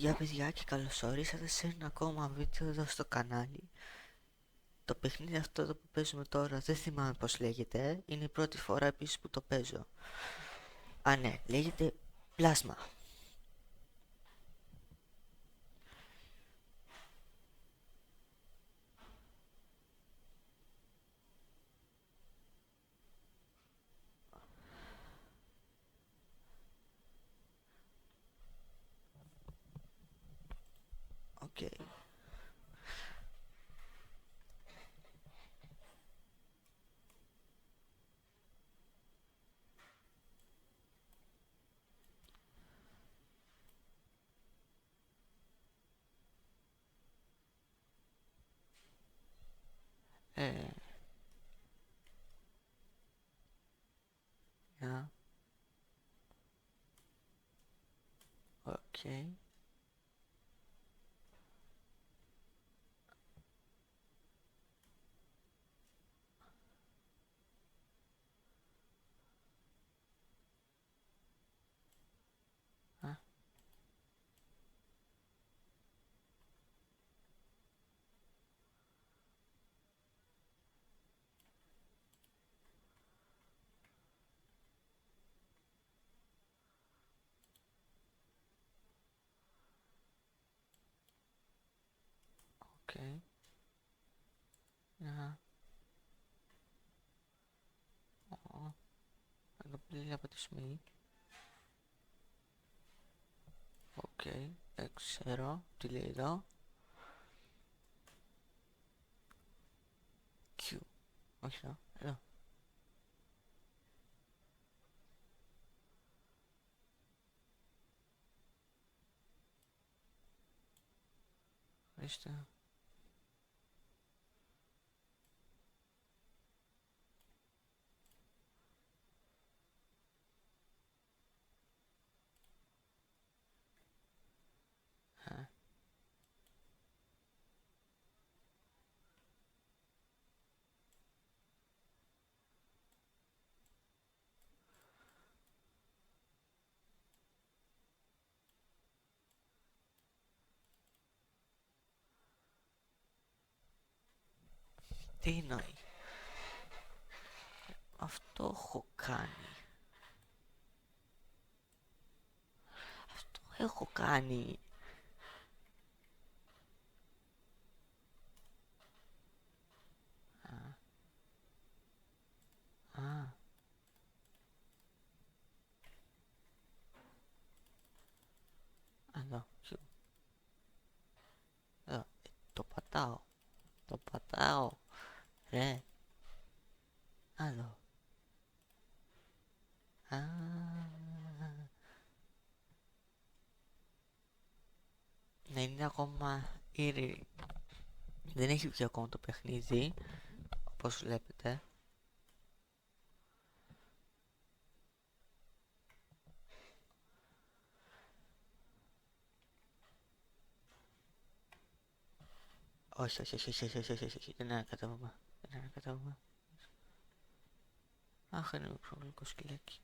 Γεια παιδιά και καλώς ορίσατε σε ένα ακόμα βίντεο εδώ στο κανάλι. Το παιχνίδι αυτό που παίζουμε τώρα δεν θυμάμαι πως λέγεται, είναι η πρώτη φορά επίσης που το παίζω. Α ναι, λέγεται Πλάσμα. Οκ. Ε, για, οκ. Α, οκ. Για, εδώ πλήρη από τη σμή. Οκ, δεν ξέρω τι λέει εδώ. Q, όχι εδώ, εδώ. Ορίστε. Τι εννοεί? Αυτό έχω κάνει. Αυτό έχω κάνει. Α, εδώ, Q. Εδώ, το πατάω. Το πατάω. Ρε. Άλλο. Α, ναι, είναι ακόμα ήρη. Δεν έχει βγει ακόμα το παιχνίδι, όπως βλέπετε. Όχι, όχι, όχι, όχι, όχι, όχι, όχι, όχι, δεν είναι ένα κατέβημα. Δεν είναι ένα κατέβημα. Αχ, είναι μικρό γλυκό σκυλάκι.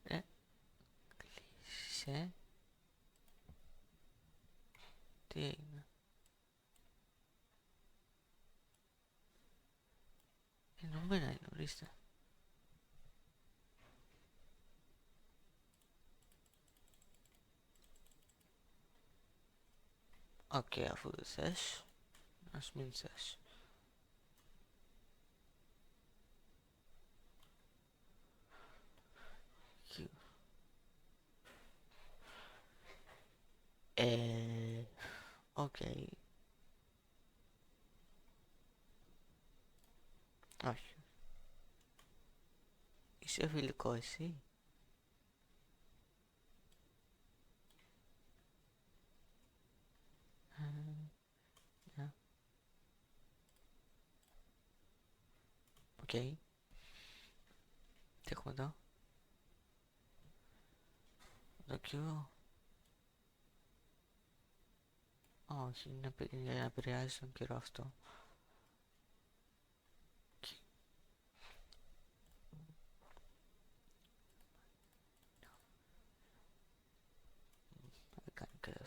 Ρε, κλείσε. Τι έγινε? Ενωμένα είναι, ορίστε. Οκ, αφού δεν θες, ας μην θες. Οκ. Όχι. Είσαι φιλικό εσύ? Ναι. Οκ. Τι έχουμε εδώ? Το Q. Όχι, είναι για να επηρεάζει τον καιρό αυτό.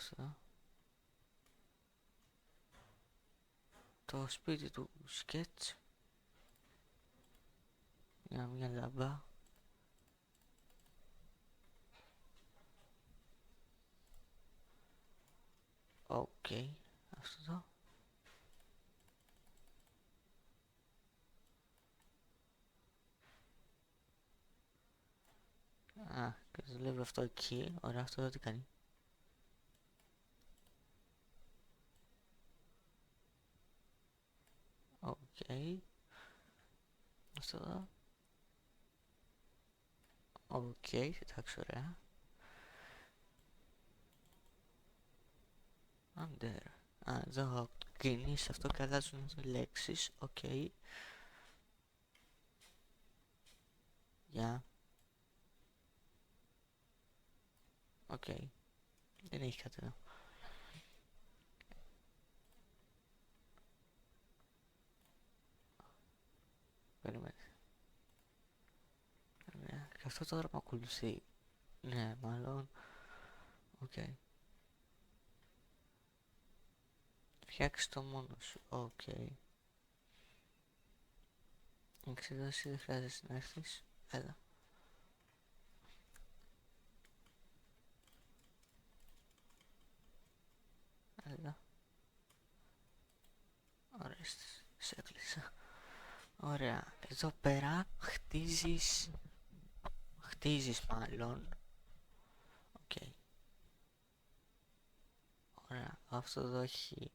αυτό. Το σπίτι του σκέτς. Για μια λαμπά. Οκ. Αυτό εδώ. Α, και δουλεύει αυτό εκεί. Ωραία, αυτό εδώ τι κάνει. Οκ. Αυτό εδώ. Οκ, εντάξει, ωραία. Under. Α, εδώ κινείς αυτό και αλλάζουν λέξεις. Οκ. Γεια. Οκ. Δεν έχει κάτι εδώ. Περιμένετε. Ναι, και αυτό τώρα με ακολουθεί. Ναι, μάλλον. Οκ. Φτιάξε το μόνο σου. Οκ. Εξεδώσει, δεν χρειάζεται να έρθεις. Έλα. Έλα. Ωραία, σε έκλεισα. Ωραία. Εδώ πέρα χτίζεις μάλλον. Οκ. Ωραία. Αυτό εδώ έχει...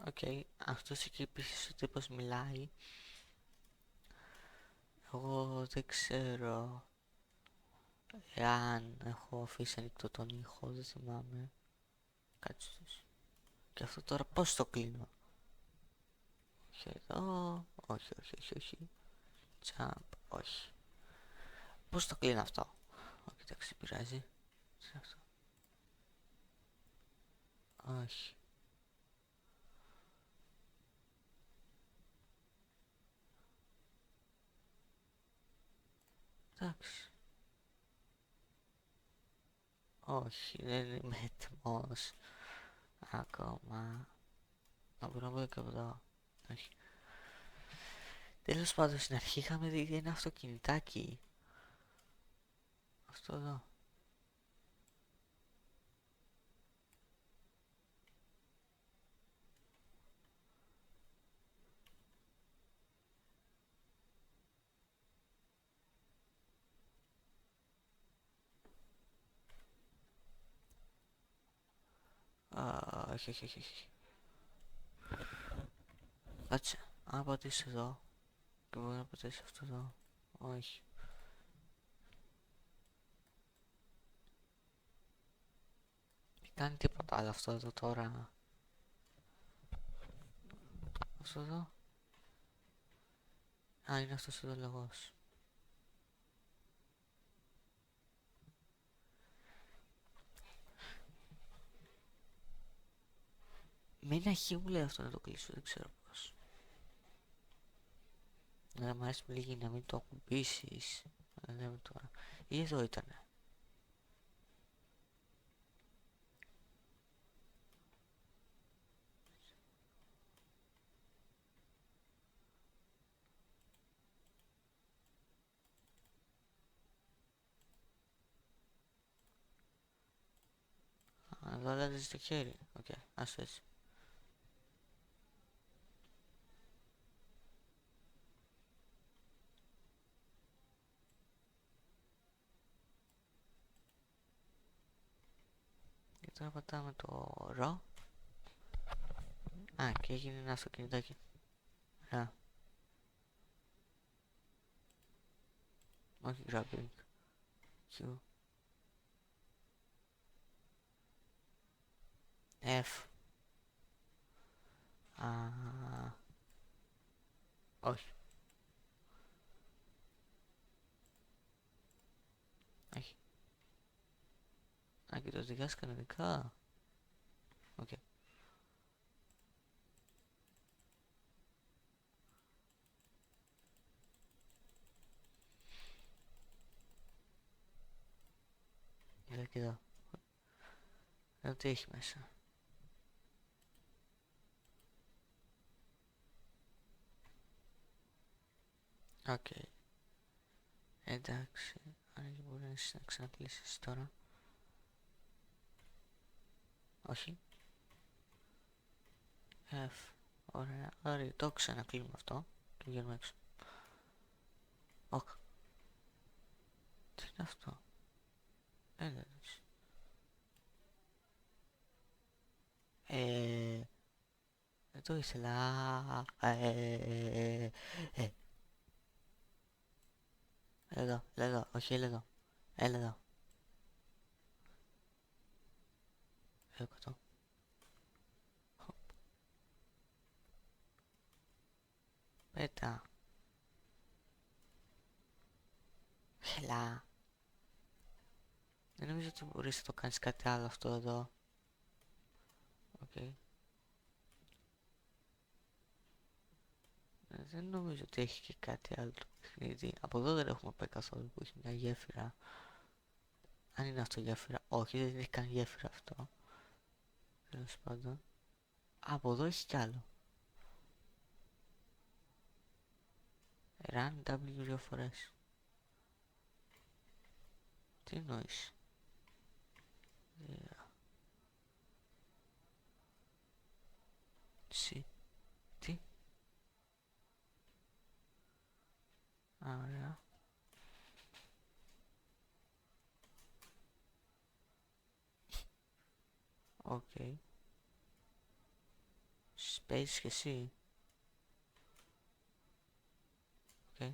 Οκ, αυτός εκεί επίσης ο τύπος μιλάει. Εγώ δεν ξέρω εάν έχω αφήσει ανοιχτό τον ήχο, δεν θυμάμαι. Κάτσε. Και αυτό τώρα πώς το κλείνω. Όχι εδώ, όχι. Jump, όχι. Πώς το κλείνω αυτό. Όχι, εντάξει, πειράζει. Όχι. Εντάξει. Όχι, δεν είμαι έτοιμος ακόμα. Να μπορώ να μπω και από εδώ. Όχι. Τέλος πάντων, στην αρχή είχαμε δει ένα αυτοκινητάκι. Αυτό εδώ. Όχι. Κάτσε, αν πατήσω εδώ και μπορεί να πατήσει αυτό εδώ. Όχι. Δεν κάνει τίποτα άλλο αυτό εδώ τώρα. Αυτό εδώ. Α, είναι αυτός εδώ λογός. Με ένα χ μου λέει αυτό να το κλείσω, δεν ξέρω πώς. Να μ' αρέσει με λίγη να μην το ακουμπήσεις. Λέμε τώρα. Ή εδώ ήτανε. Εδώ αλλάζει το χέρι. Οκ, ας έτσι. Και τώρα πατάμε το ρο. Α, και έγινε ένα αυτοκινητάκι. Ωραία. Όχι grabbing. Q. F. Α, όχι. Όχι. Α, και το οδηγάς κανονικά. Οκ. Okay. Είδα και εδώ. Εδώ τι έχει μέσα. Οκ. Okay. Εντάξει. Αν μπορείς να ξανακλείσεις τώρα. Όχι. F. Ωραία. Ωραία. Το ξανακλείνουμε αυτό. Και βγαίνουμε έξω. Οκ. Τι είναι αυτό. Εντάξει. Δεν το ήθελα. Έλα εδώ, όχι έλα εδώ. Έλα εδώ. Έχω το. Πέτα. Έλα. Δεν νομίζω ότι μπορείς να το κάνεις κάτι άλλο αυτό εδώ. Οκ. Δεν νομίζω ότι έχει και κάτι άλλο το παιχνίδι. Από εδώ δεν έχουμε πάει καθόλου που έχει μια γέφυρα. Αν είναι αυτό γέφυρα. Όχι, δεν έχει καν γέφυρα αυτό. Τέλος πάντων. Από εδώ έχει κι άλλο. Run W δύο φορές. Τι εννοείς. Τι. Ωραία. Οκ. Space και εσύ. Οκ.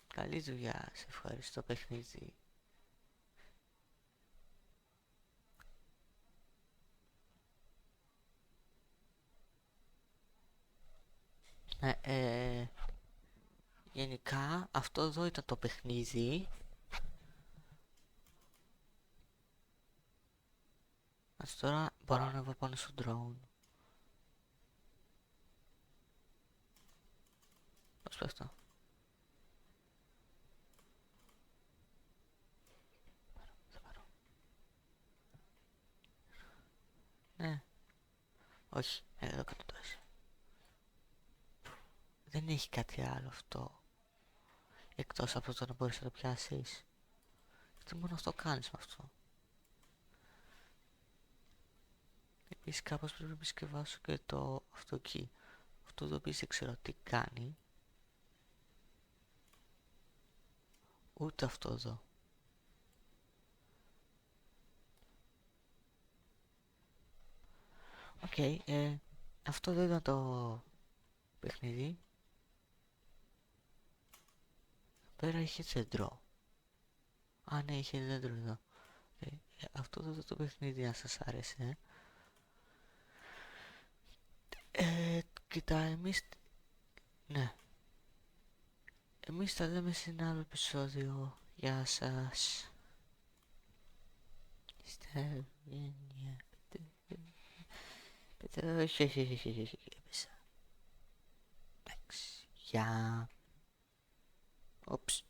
Καλή δουλειά. Σε ευχαριστώ παιχνίδι. Γενικά αυτό εδώ ήταν το παιχνίδι. Ας τώρα μπορώ να ανέβω πάνω στο drone. Πώς πέφτω. Θα πάρω. Ναι. Όχι. Εδώ κάτω το έσαι. Δεν έχει κάτι άλλο αυτό. Εκτός από το να μπορείς να το πιάσεις. Γιατί μόνο αυτό κάνεις με αυτό. Επίσης κάπως πρέπει να επισκευάσω και το αυτό εκεί. Αυτό το οποίο δεν ξέρω τι κάνει. Ούτε αυτό εδώ. Οκ, αυτό δεν ήταν το παιχνίδι. Πέρα είχε δέντρο. Α, ναι, είχε δέντρο εδώ. Αυτό δεν ήταν το παιχνίδι, αν σας άρεσε. Κοίτα, εμείς... Ναι. Εμείς τα λέμε σε ένα άλλο επεισόδιο. Γεια σας. Όχι, έπεσα. Εντάξει, γεια. Όψ.